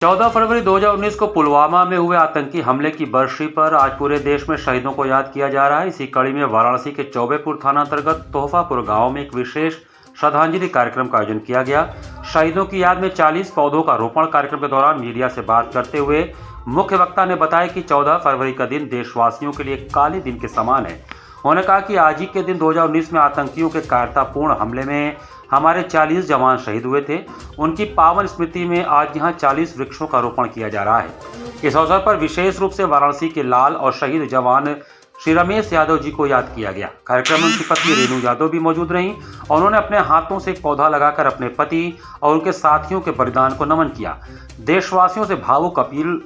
14 फरवरी 2019 को पुलवामा में हुए आतंकी हमले की बरसी पर आज पूरे देश में शहीदों को याद किया जा रहा है। इसी कड़ी में वाराणसी के चौबेपुर थाना अंतर्गत तोहफापुर गांव में एक विशेष श्रद्धांजलि कार्यक्रम का आयोजन किया गया। शहीदों की याद में 40 पौधों का रोपण कार्यक्रम के दौरान मीडिया से बात करते हुए मुख्य वक्ता ने बताया कि 14 फरवरी का दिन देशवासियों के लिए काले दिन के समान है। उन्होंने कहा कि आज ही के दिन 2019 में आतंकियों के कायरतापूर्ण हमले में हमारे 40 जवान शहीद हुए थे। उनकी पावन स्मृति में आज यहां 40 वृक्षों का रोपण किया जा रहा है। इस अवसर पर विशेष रूप से वाराणसी के लाल और शहीद जवान श्री रमेश यादव जी को याद किया गया। कार्यक्रम में उनकी पत्नी रेणु यादव भी मौजूद रहीं और उन्होंने अपने हाथों से एक पौधा लगाकर अपने पति और उनके साथियों के बलिदान को नमन किया। देशवासियों से भावुक अपील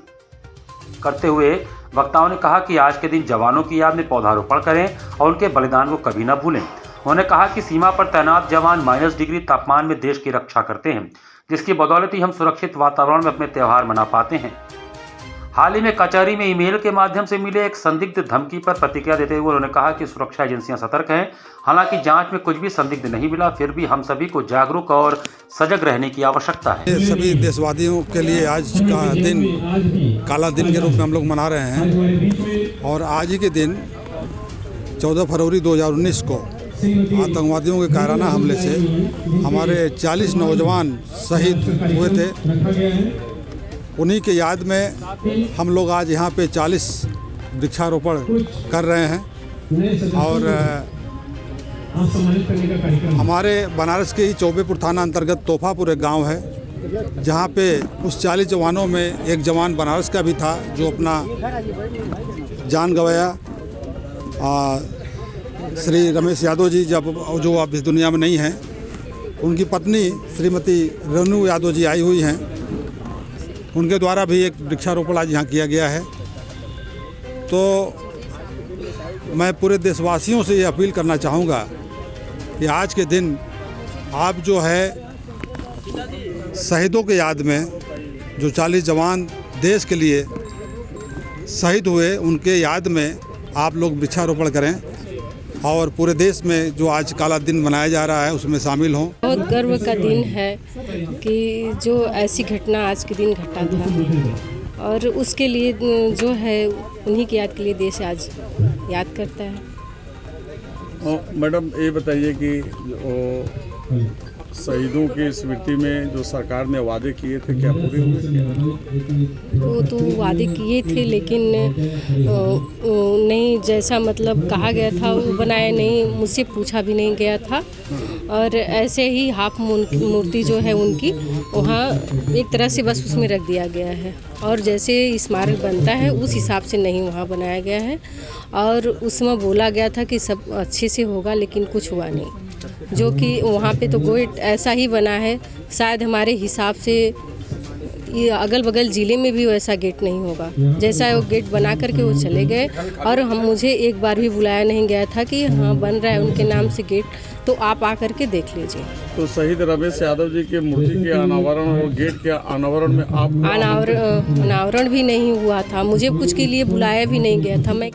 करते हुए वक्ताओं ने कहा कि आज के दिन जवानों की याद में पौधारोपण करें और उनके बलिदान को कभी न भूलें। उन्होंने कहा कि सीमा पर तैनात जवान -डिग्री तापमान में देश की रक्षा करते हैं, जिसकी बदौलत ही हम सुरक्षित वातावरण में अपने त्यौहार मना पाते हैं। हाल ही में कचहरी में ईमेल के माध्यम से मिले एक संदिग्ध धमकी पर प्रतिक्रिया देते हुए उन्होंने कहा कि सुरक्षा एजेंसियां सतर्क हैं। हालांकि जांच में कुछ भी संदिग्ध नहीं मिला, फिर भी हम सभी को जागरूक और सजग रहने की आवश्यकता है। सभी देशवासियों के लिए आज का दिन काला दिन के रूप में हम लोग मना रहे हैं और आज ही के दिन 14 फरवरी 2019 को आतंकवादियों के कायराना हमले से हमारे 40 नौजवान शहीद हुए थे। उन्हीं के याद में हम लोग आज यहाँ पे 40 वृक्षारोपण कर रहे हैं और हमारे बनारस के ही चौबेपुर थाना अंतर्गत तोहफापुर एक गांव है, जहाँ पे उस 40 जवानों में एक जवान बनारस का भी था जो अपना जान गंवाया। श्री रमेश यादव जी जो अब इस दुनिया में नहीं हैं, उनकी पत्नी श्रीमती रेणु यादव जी आई हुई हैं। उनके द्वारा भी एक वृक्षारोपण आज यहाँ किया गया है। तो मैं पूरे देशवासियों से ये अपील करना चाहूँगा कि आज के दिन आप जो है शहीदों के याद में जो 40 जवान देश के लिए शहीद हुए, उनके याद में आप लोग वृक्षारोपण करें और पूरे देश में जो आज काला दिन मनाया जा रहा है उसमें शामिल हों। बहुत गर्व का दिन है कि जो ऐसी घटना आज के दिन घटा था और उसके लिए जो है उन्हीं की याद के लिए देश आज याद करता है। मैडम ये बताइए कि शहीदों की स्मृति में जो सरकार ने वादे किए थे क्या पूरे हुए? वो तो वादे किए थे लेकिन नहीं, जैसा मतलब कहा गया था वो बनाया नहीं, मुझसे पूछा भी नहीं गया था। और ऐसे ही हाफ मूर्ति जो है उनकी वहाँ एक तरह से बस उसमें रख दिया गया है और जैसे स्मारक बनता है उस हिसाब से नहीं वहाँ बनाया गया है। और उसमें बोला गया था कि सब अच्छे से होगा, लेकिन कुछ हुआ नहीं। जो कि वहाँ पे तो गेट ऐसा ही बना है, शायद हमारे हिसाब से ये अगल बगल ज़िले में भी वैसा गेट नहीं होगा। जैसा वो गेट बना करके वो चले गए और मुझे एक बार भी बुलाया नहीं गया था कि हाँ बन रहा है उनके नाम से गेट, तो आप आकर के देख लीजिए। तो शहीद रमेश यादव जी के मूर्ति के अनावरण और गेट के अनावरण में आप अनावरण भी नहीं हुआ था, मुझे कुछ के लिए बुलाया भी नहीं गया था। मैं